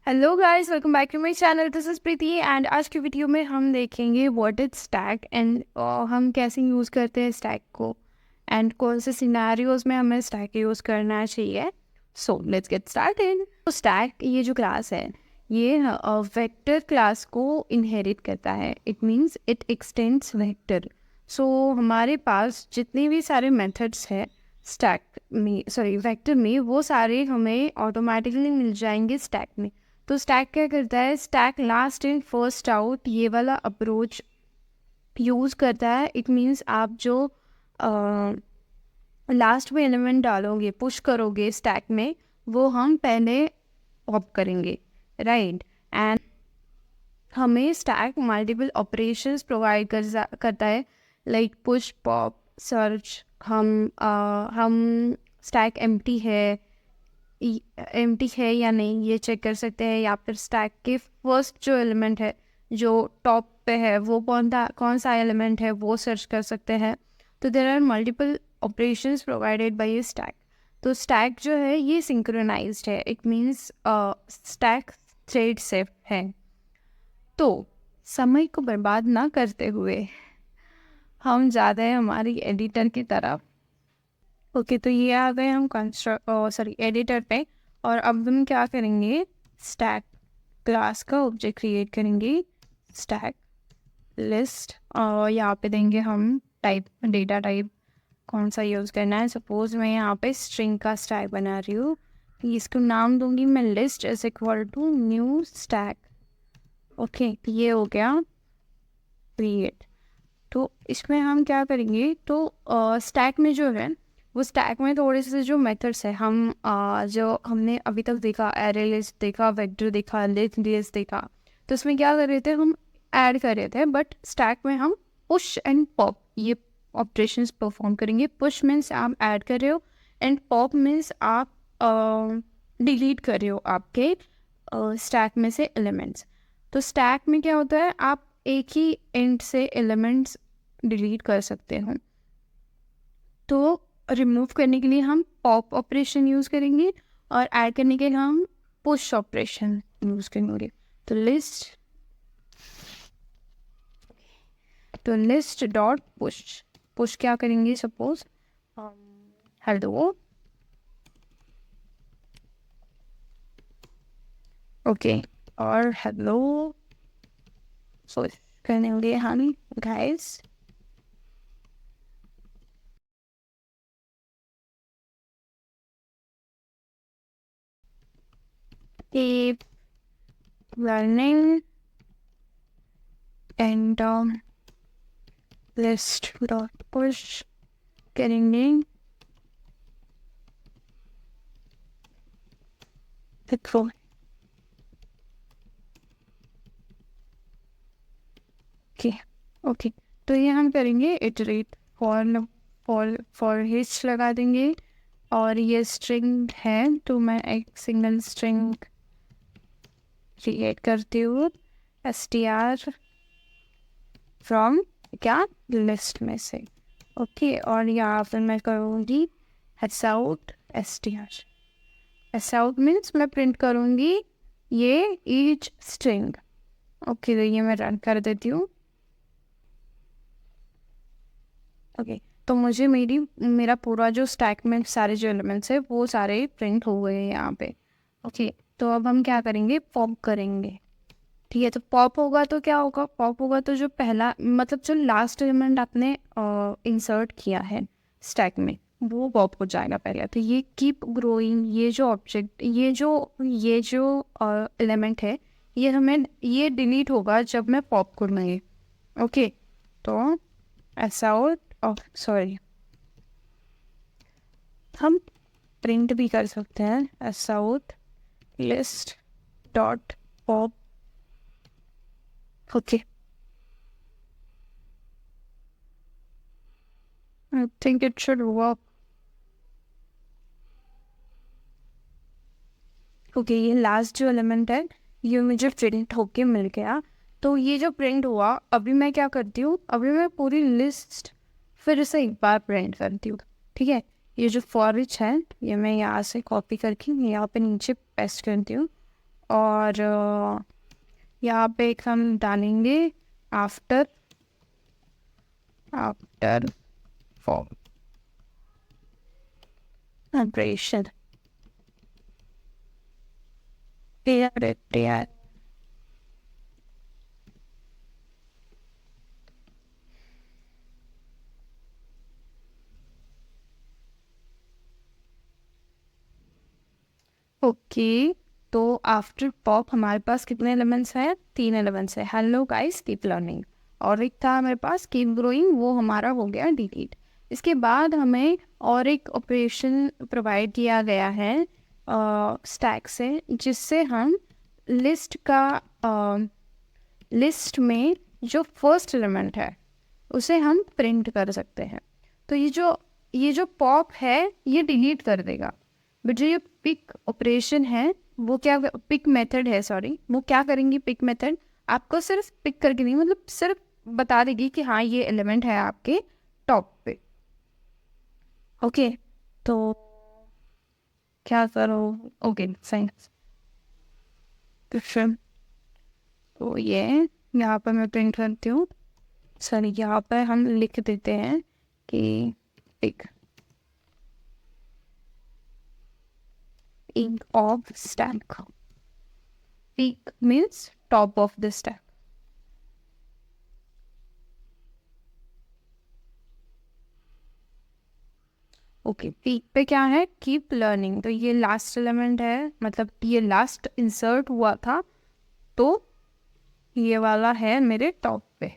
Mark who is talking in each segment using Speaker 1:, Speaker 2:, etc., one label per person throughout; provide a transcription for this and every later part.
Speaker 1: Hello guys, welcome back to my channel. This is Preeti and आज की video में हम देखेंगे व्हाट इज स्टैक एंड हम कैसे यूज़ करते हैं स्टैक को एंड कौन से सिनेरियोज में हमें स्टैक यूज़ करना चाहिए। So let's get started. तो स्टैक ये जो क्लास है ये वेक्टर क्लास को इनहेरिट करता है। It means it extends vector. So हमारे पास जितने भी सारे मेथड्स हैं स्टैक में, सॉरी वेक्टर में, वो सारे हमें ऑटोमेटिकली मिल जाएंगे स्टैक में। तो स्टैक क्या करता है, stack last in first out ये वाला अप्रोच यूज़ करता है। इट मीन्स आप जो लास्ट में एलिमेंट डालोगे, पुश करोगे स्टैक में, वो हम पहले पॉप करेंगे, राइट। एंड हमें स्टैक मल्टीपल ऑपरेशंस प्रोवाइड करता है, लाइक पुश, पॉप, सर्च। हम स्टैक एम्प्टी है या नहीं ये चेक कर सकते हैं, या फिर स्टैक के फर्स्ट जो एलिमेंट है जो टॉप पे है वो कौन सा एलिमेंट है वो सर्च कर सकते हैं। तो there are multiple operations provided by ये स्टैक। तो स्टैक जो है ये सिंक्रोनाइज्ड है। It means stack thread safe है। तो समय को बर्बाद ना करते हुए हम जाते हैं हमारी एडिटर की तरफ। ओके, तो ये आ गए हम एडिटर पे। और अब हम क्या करेंगे, स्टैक क्लास का ऑब्जेक्ट क्रिएट करेंगे, स्टैक लिस्ट। और यहाँ पे देंगे हम टाइप, डेटा टाइप कौन सा यूज़ करना है। सपोज मैं यहाँ पे स्ट्रिंग का स्टैक बना रही हूँ, इसको नाम दूंगी मैं list is equal to new stack. Okay, ये हो गया क्रिएट। तो इसमें हम क्या करेंगे, तो स्टैक में जो है वो स्टैक में थोड़े से जो मेथड्स है हम जो हमने अभी तक देखा, एरे लिस्ट देखा, वेक्टर देखा, लिस्ट देखा, तो उसमें क्या कर रहे थे, हम ऐड कर रहे थे। बट स्टैक में हम पुश एंड पॉप ये ऑपरेशंस परफॉर्म करेंगे। पुश मीन्स आप ऐड कर रहे हो एंड पॉप मीन्स आप डिलीट कर रहे हो आपके स्टैक में से एलिमेंट्स। तो स्टैक में क्या होता है, आप एक ही एंड से एलिमेंट्स डिलीट कर सकते हो। तो रिमूव करने के लिए हम पॉप ऑपरेशन यूज़ करेंगे और ऐड करने के लिए हम पुश ऑपरेशन यूज़ करेंगे। तो लिस्ट डॉट पुश, पुश क्या करेंगे, सपोज हेलो, ओके, और हेलो सो करेंगे हम guys. Keep running and list dot push करेंगे देखो। ओके ओके, तो ये हम करेंगे इटरेट, फॉर हिच लगा देंगे। और ये स्ट्रिंग है तो मैं एक सिंगल स्ट्रिंग क्रिएट करती हूँ, str फ्रॉम क्या, लिस्ट में से। ओके, और यहाँ पर मैं करूँगी out str मीन्स मैं प्रिंट करूँगी ये ईच स्ट्रिंग। ओके, तो ये मैं रन कर देती हूँ। ओके, तो मुझे मेरा पूरा जो स्टैक में सारे जो एलिमेंट्स है वो सारे प्रिंट हो गए हैं यहाँ पे। ओके, तो अब हम क्या करेंगे, पॉप करेंगे। ठीक है, तो पॉप होगा तो क्या होगा, पॉप होगा तो जो पहला मतलब जो लास्ट एलिमेंट आपने इंसर्ट किया है स्टैक में वो पॉप हो जाएगा पहले। तो ये कीप ग्रोइंग, ये जो ऑब्जेक्ट, ये जो एलिमेंट है ये डिलीट होगा जब मैं पॉप करूँगी। ओके, तो ऐसा हो, सॉरी हम प्रिंट भी कर सकते हैं, ऐसा list dot pop. Okay, I think it should work. Okay, ये लास्ट जो एलिमेंट है ये मुझे प्रिंट होके मिल गया। तो ये जो प्रिंट हुआ, अभी मैं क्या करती हूँ, अभी मैं पूरी लिस्ट फिर से एक बार प्रिंट करती हूँ। ठीक है, ये जो फॉर ईच है ये मैं यहाँ से कॉपी करके यहाँ पे नीचे पेस्ट करती हूँ और यहाँ पे एक हम डालेंगे आफ्टर फॉर्म ऑपरेशन। ओके, तो आफ्टर पॉप हमारे पास कितने एलिमेंट्स हैं? 3 एलिमेंट्स है। Hello guys, keep learning. और एक था हमारे पास कीप ग्रोइंग, वो हमारा हो गया डिलीट। इसके बाद हमें और एक ऑपरेशन प्रोवाइड किया गया है स्टैक से, जिससे हम लिस्ट में जो फर्स्ट एलिमेंट है उसे हम प्रिंट कर सकते हैं। तो ये जो पॉप है ये डिलीट कर देगा, बट जो ये पिक ऑपरेशन है वो क्या, पिक मेथड है सॉरी, वो क्या करेंगी? पिक मेथड आपको सिर्फ पिक करके नहीं, मतलब सिर्फ बता देगी कि हाँ ये एलिमेंट है आपके टॉप पे। ओके, तो क्या करो? ओके साइंस, तो ये यहाँ पर मैं प्रिंट करती हूँ। सॉरी, यहाँ पर हम लिख देते हैं कि peek of stack. Peak means top of the stack. Okay, peek पे क्या है? Keep learning. तो ये लास्ट एलिमेंट है, मतलब ये लास्ट इंसर्ट हुआ था, तो ये वाला है मेरे टॉप पे।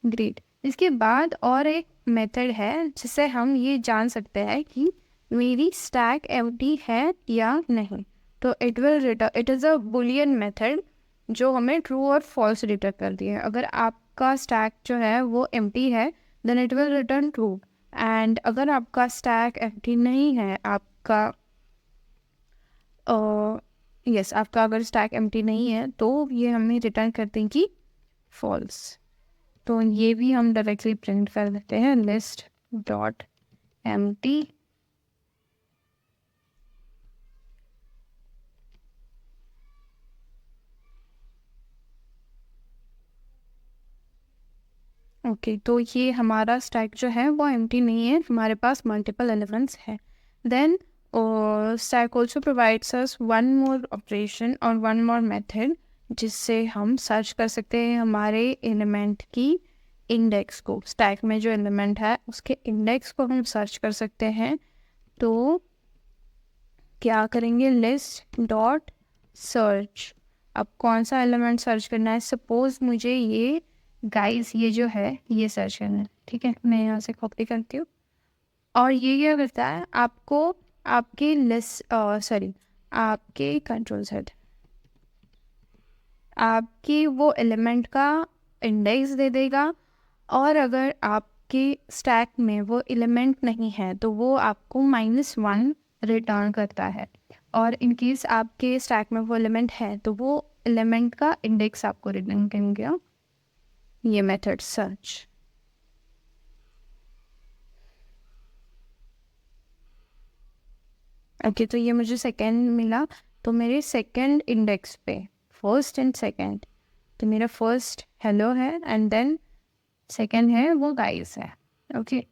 Speaker 1: ग्रेट। इसके बाद और एक मेथड है जिससे हम ये जान सकते हैं कि मेरी स्टैक एम्प्टी है या नहीं। तो it will return, it is a Boolean method जो हमें ट्रू और फॉल्स रिटर्न कर दिए। अगर आपका स्टैक जो है वो एम्प्टी है then it will return true, and अगर आपका स्टैक एम्प्टी नहीं है, आपका आपका अगर स्टैक एम्प्टी नहीं है तो ये हमें रिटर्न कर देंगी फॉल्स। तो ये भी हम डायरेक्टली प्रिंट कर देते हैं, लिस्ट डॉट एम्प्टी ओके। तो ये हमारा स्टैक जो है वो एम्प्टी नहीं है, हमारे पास मल्टीपल एलिमेंट्स है। Then stack also provides us one more operation और वन मोर मेथड जिससे हम सर्च कर सकते हैं हमारे एलिमेंट की इंडेक्स को। स्टैक में जो एलिमेंट है उसके इंडेक्स को हम सर्च कर सकते हैं। तो क्या करेंगे? List dot search. अब कौन सा एलिमेंट सर्च करना है? सपोज मुझे ये गाइस ये जो है ये सर्च करना है, ठीक है, मैं यहाँ से कॉपी करती हूँ। और ये क्या करता है? आपको आपके लिस्ट आपके कंट्रोल सेट आपकी वो एलिमेंट का इंडेक्स दे देगा, और अगर आपके स्टैक में वो एलिमेंट नहीं है तो वो आपको -1 रिटर्न करता है। और इन केस आपके स्टैक में वो एलिमेंट है तो वो एलिमेंट का इंडेक्स आपको रिटर्न करेंगे। ये मेथड सर्च। ओके, तो ये मुझे सेकंड मिला, तो मेरे सेकंड इंडेक्स पे फर्स्ट एंड सेकंड, तो मेरा फर्स्ट हेलो है एंड देन सेकंड है वो गाइस है। ओके,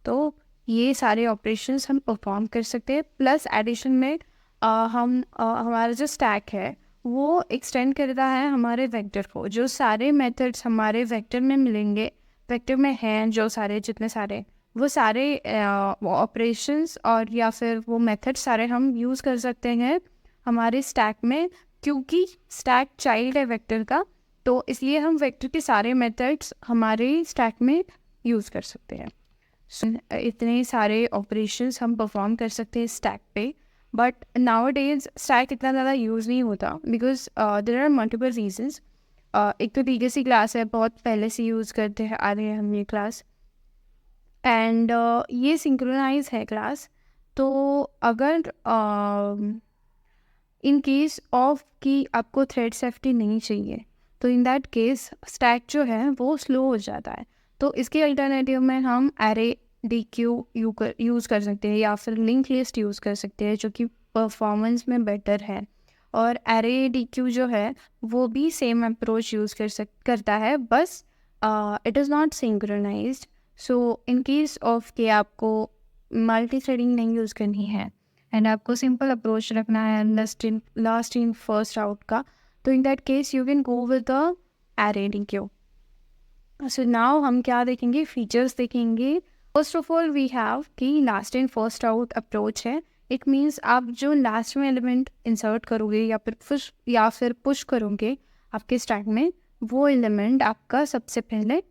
Speaker 1: तो ये सारे ऑपरेशंस हम परफॉर्म कर सकते हैं। प्लस एडिशन में हमारा जो स्टैक है वो एक्सटेंड करता है हमारे वेक्टर को। जो सारे मेथड्स हमारे वेक्टर में मिलेंगे, वेक्टर में हैं जो सारे जितने सारे, वो सारे ऑपरेशंस और या फिर वो मेथड सारे हम यूज़ कर सकते हैं हमारे स्टैक में, क्योंकि स्टैक चाइल्ड है वेक्टर का, तो इसलिए हम वेक्टर के सारे मेथड्स हमारे स्टैक में यूज़ कर सकते हैं। इतने सारे ऑपरेशंस हम परफॉर्म कर सकते हैं स्टैक पे। बट नाउ डेज स्टैक इतना ज़्यादा यूज़ नहीं होता because there are multiple reasons. एक तो लीगेसी क्लास है, बहुत पहले से यूज़ करते हैं आ रहे हैं हम ये क्लास, एंड ये सिंक्रोनाइज है क्लास। तो अगर इन केस ऑफ कि आपको थ्रेड सेफ्टी नहीं चाहिए तो इन दैट केस स्टैक जो है वो स्लो हो जाता है। तो इसके अल्टरनेटिव में हम एरे DQ यूज़ कर सकते हैं या फिर लिंक लिस्ट यूज़ कर सकते हैं जो कि परफॉर्मेंस में बेटर है। और एरे डी क्यू जो है वो भी सेम अप्रोच यूज़ करता है, बस it is not synchronised. So in case of के आपको मल्टी थ्रेडिंग नहीं यूज़ करनी है एंड आपको सिंपल अप्रोच रखना है लास्ट इन फर्स्ट आउट का, तो in that case you can go with the array deque. So now हम क्या देखेंगे, फीचर्स देखेंगे। First of all we have कि last in first out approach है। इट मीन्स आप जो लास्ट में एलिमेंट इंसर्ट करोगे या फिर पुश करोगे आपके स्टैक में, वो एलिमेंट आपका सबसे पहले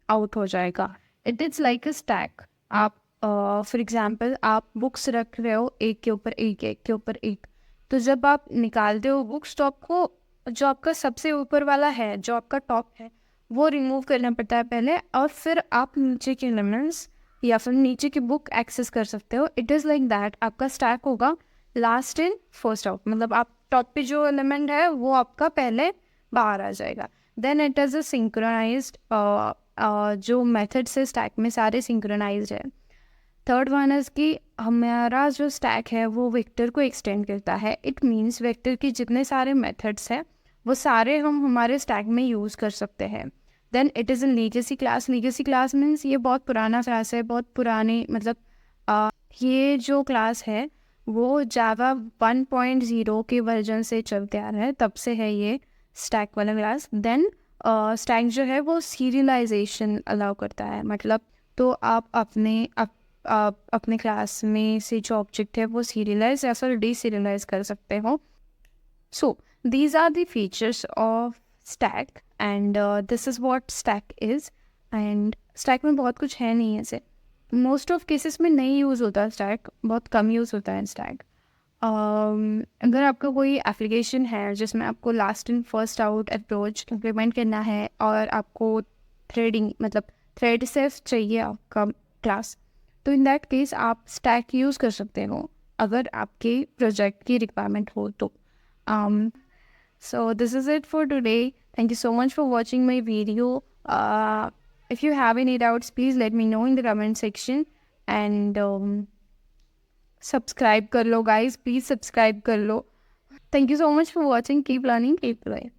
Speaker 1: आउट हो जाएगा। It is like a stack. आप फॉर एग्जांपल आप बुक्स रख रहे हो एक के ऊपर एक, एक के ऊपर एक, तो जब आप निकालते हो बुक्स तो आपको जो आपका सबसे ऊपर वाला है, जो आपका टॉप है, वो रिमूव करना पड़ता है पहले, और फिर आप नीचे के एलिमेंट्स या फिर नीचे की बुक एक्सेस कर सकते हो। It is like that. आपका स्टैक होगा लास्ट इन फर्स्ट आउट, मतलब आप टॉप पे जो एलिमेंट है वो आपका पहले बाहर आ जाएगा। Then it is a synchronised, जो मेथड्स है स्टैक में सारे सिंक्रोनाइज्ड है। थर्ड वन इज़ कि हमारा जो स्टैक है वो वेक्टर को एक्सटेंड करता है। इट मीन्स वेक्टर के जितने सारे मेथड्स हैं वो सारे हम हमारे स्टैक में यूज़ कर सकते हैं। Then it is a legacy class. Legacy class means ये बहुत पुराना क्लास है, बहुत पुराने, मतलब ये जो क्लास है वो जावा 1.0 के वर्जन से चलते आ रहा है, तब से है ये स्टैक वाला क्लास। देन स्टैक जो है वो सीरियलाइजेशन अलाउ करता है, मतलब तो आप अपने क्लास में से जो ऑब्जेक्ट है वो सीरियलाइज या फिर डीसीरियलाइज कर सकते हो। सो these are the features of stack and this is what stack is। and stack में बहुत कुछ है नहीं ऐसे, मोस्ट ऑफ केसेस में नहीं यूज़ होता स्टैक, बहुत कम यूज़ होता है स्टैक। अगर आपका कोई एप्लीकेशन है जिसमें आपको last in first out approach implement करना है और आपको थ्रेडिंग, मतलब थ्रेड सेफ चाहिए आपका क्लास, तो इन दैट केस आप स्टैक यूज़ कर सकते हो अगर आपके प्रोजेक्ट की रिक्वायरमेंट हो तो। So this is it for today. Thank you so much for watching my video. If you have any doubts, please let me know in the comment section. And subscribe kar lo guys. Please subscribe kar lo. Thank you so much for watching. Keep learning, keep learning.